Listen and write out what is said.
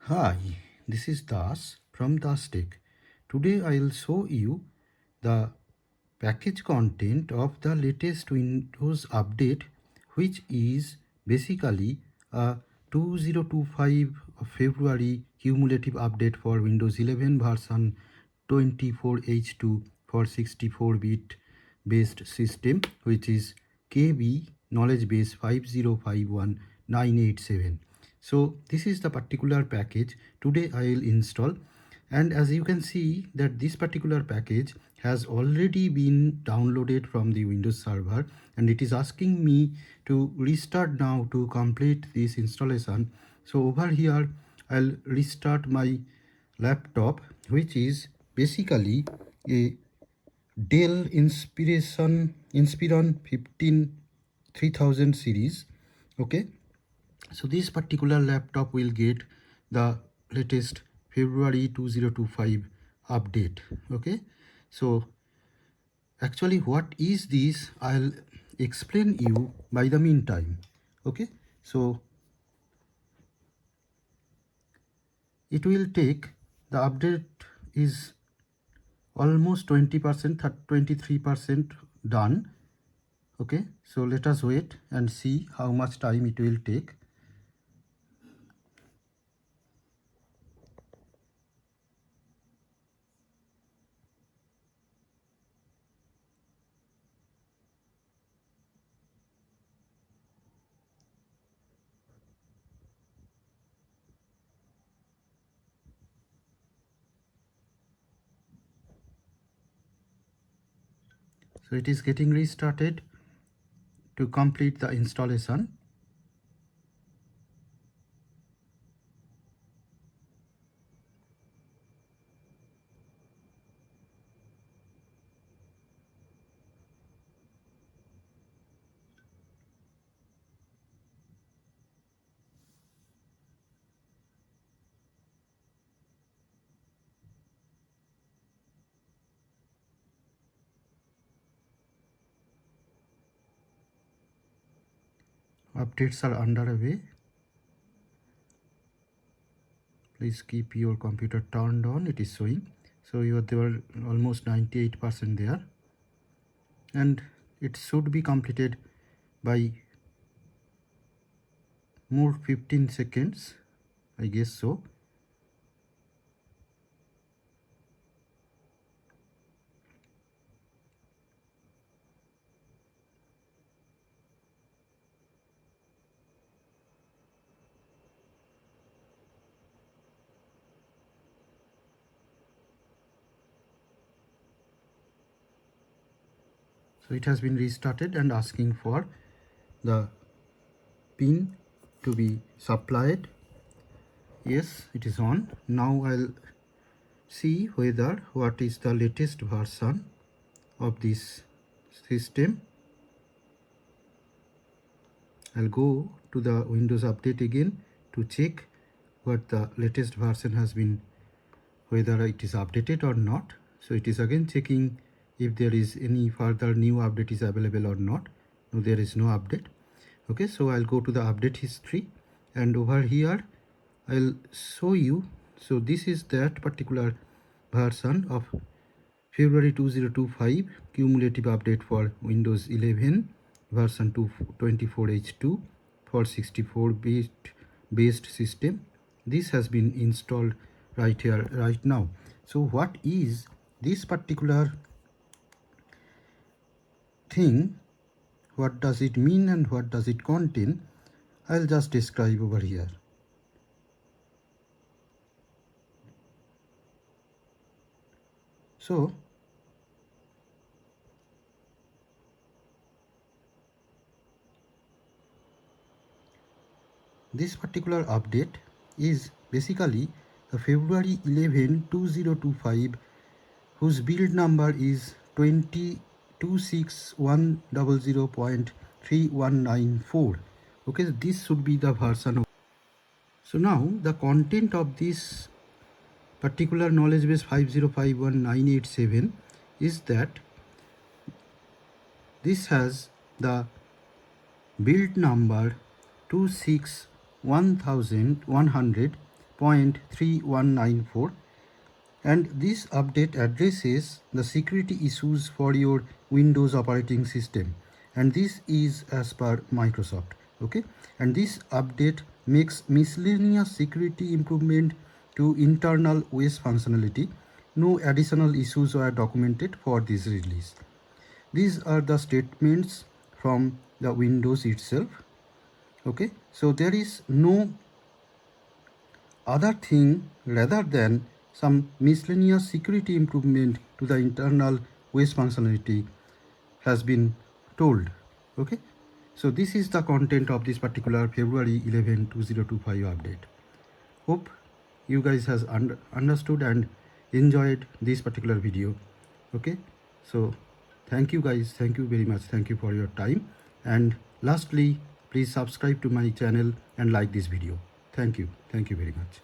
Hi, this is Das from Das Tech. Today I'll show you the package content of the latest Windows update, which is basically a 2025 February cumulative update for Windows 11 version 24H2 for 64-bit based system, which is KB knowledge base 5051987. So this is the particular package today I will install, and as you can see that this particular package has already been downloaded from the Windows server, and it is asking me to restart now to complete this installation. So over here I'll restart my laptop, which is basically a Dell Inspiron 15 3000 series. Okay, so this particular laptop will get the latest February 2025 update. Okay, so actually what is this, I'll explain you by the meantime. Okay, so it will take, the update is almost 20%, 23% done. Okay, so let us wait and see how much time it will take. So it is getting restarted to complete the installation. Updates are underway. Please keep your computer turned on. It is showing. So there were almost 98% there, and it should be completed by more 15 seconds, I guess so. So it has been restarted and asking for the pin to be supplied. Yes, it is on. Now I'll see whether what is the latest version of this system. I'll go to the Windows update again to check what the latest version has been, whether it is updated or not. So it is again checking if there is any further new update is available or not. No, there is no update. Okay, so I'll go to the update history, and over here I'll show you. So this is that particular version of February 2025 cumulative update for Windows 11 version 24H2 for 64-bit based system. This has been installed right here, right now. So what is this particular thing? What does it mean and what does it contain? I'll just describe over here. So this particular update is basically a February 11 2025, whose build number is 226.100.3194. Okay, this should be the version. So now the content of this particular knowledge base 5051987 is that this has the build number 26100.3194, KB5051987.3194, and this update addresses the security issues for your Windows operating system, and this is as per Microsoft. Okay, and this update makes miscellaneous security improvement to internal OS functionality. No additional issues were documented for this release. These are the statements from the Windows itself. Okay, so there is no other thing rather than some miscellaneous security improvement to the internal OS functionality has been told. Okay, so this is the content of this particular February 11 2025 update. Hope you guys has understood and enjoyed this particular video. Okay, so thank you guys, thank you very much, thank you for your time, and lastly, please subscribe to my channel and like this video. Thank you very much.